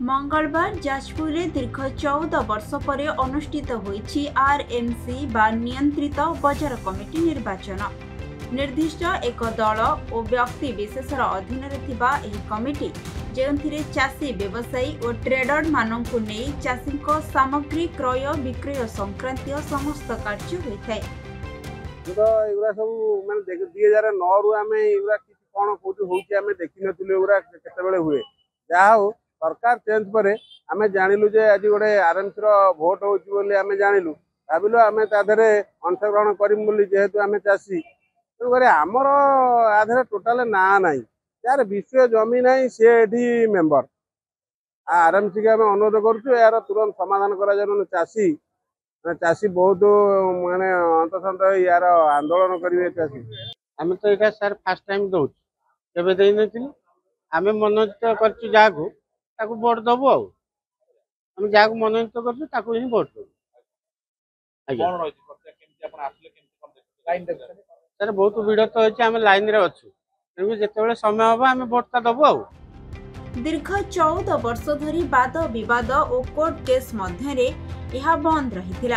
मंगलवार जाजपुर में दीर्घ 14 वर्ष पर अनुष्ठित होईछि आरएमसी बा नियंत्रित बजार कमिटी निर्वाचन। निर्दिष्ट एक दल और व्यक्ति विशेषर अधीन कमिटी जो चाषी व्यवसायी और ट्रेडर मानक नहीं चाषी सामग्री क्रय विक्रय संक्रांतीय समस्त कार्य होता है। सब माने 2009 रु आमे एगुरा कौन कोठी होउछि आमे देखि नथिलु एगुरा केते बेले हुए जा हो सरकार चेंज परे आमे जानिलु जे आज गोटे आरएमसी रो भोट होउछि बोली आमे जानिलु भाबिलु आमे ता धरे अंशग्रहण करिम बोली जेहेतु आमे चासी तो करे हमर आधरे टोटल ना नाही यार विषय जमी नाही से एठी मेंबर आरएमसी के आमे अनुरोध करछु यार तुरंत समाधान करा जन चासी चाषी बहुत माने अंतसंत यार आंदोलन करेंगे चाषी आम तो यहाँ सर फास्ट टाइम दौर केवे दे नथिलु आमे मनोनीत करछु जागु ताकू वोट दबु आम जागु मनोनीत करछु ताकू ही वोट दबु। कोन रहि प्रत्येक केमति आपण आसले केमति कोन लाइन देखछन सर बहुत भीड़ तो होछि आमे लाइन रे अछु क्योंकि जेतेबेले समय होबा आमे वोट ता दबु दीर्घ 14 वर्ष धरी वाद विवाद और कोर्ट केस मध्य यह बंद रही।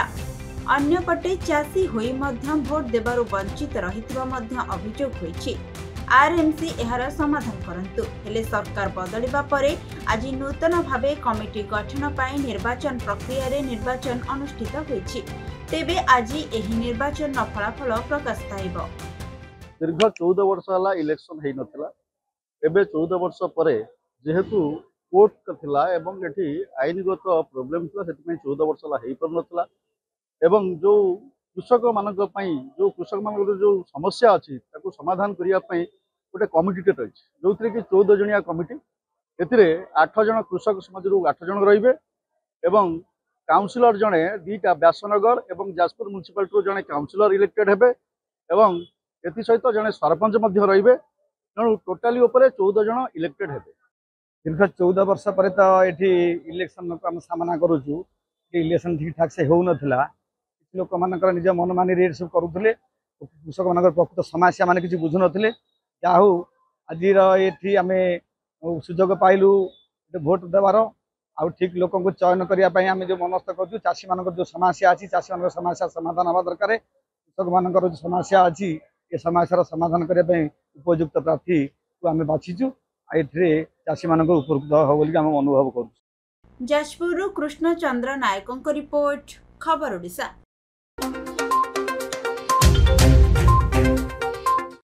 अन्यपटे चाषी होई मध्य भोट देबारु वंचित रहितबा मध्य अभियोग होईछि। आरएमसी एहार समाधान करंतु हेले सरकार बदलिबा परे आज नूतन भावे कमिटी गठन पाई निर्वाचन प्रक्रिया रे निर्वाचन अनुष्ठित होईछि। तेबे आज एही निर्वाचन फलाफल प्रकाश पाइबो। दीर्घ 14 वर्ष हला इलेक्शन हेई नथिला एबे 14 वर्ष परे जेहेतु कोर्ट थिला एवं एठी आईनगत प्रोब्लेम थिला सेति 14 वर्ष हला हेई पर नथिला एवं जो कृषक मानक पई जो कृषक मानक जो समस्या अछि ताको समाधान करिया पई गोटे कमिटी रही जो कि 14 जणिया कमिटी एतिरे 8 जण कृषक समाज रु 8 जण रहिबे एवं काउंसिलर जणे दीटा व्यासनगर एवं जाजपुर म्युनिसिपालिटी जणे काउंसिलर इलेक्टेड हेबे एवं एति सहित जणे सरपंच मध्य रहिबे तेणु टोटाली ऊपर 14 जण इलेक्टेड हेबे। दीर्घ 14 वर्ष पर तो ये इलेक्शन को आम सामना करूँ इलेक्शन ठीक ठाक से हो नाला लोक मान निज मनमानी रेट सब करुले कृषक मान प्रकृत समस्या मान किसी बुझु ना जाऊ आज ये आम सुजोग पाइलु भोट देवार आ ठीक लोक चयन करने आम जो मनस्थ करूँ चाषी मान जो समस्या अच्छी चाषी मान समस्या समाधान हवा दरकार कृषक मान जो समस्या अच्छी ये समस्या समाधान करने उपयुक्त प्रार्थी को आम बाछीचु चाषी मान उपकृत हो अनुभव कर। जाजपुर कृष्ण चंद्र नायकों रिपोर्ट खबर ओडिशा।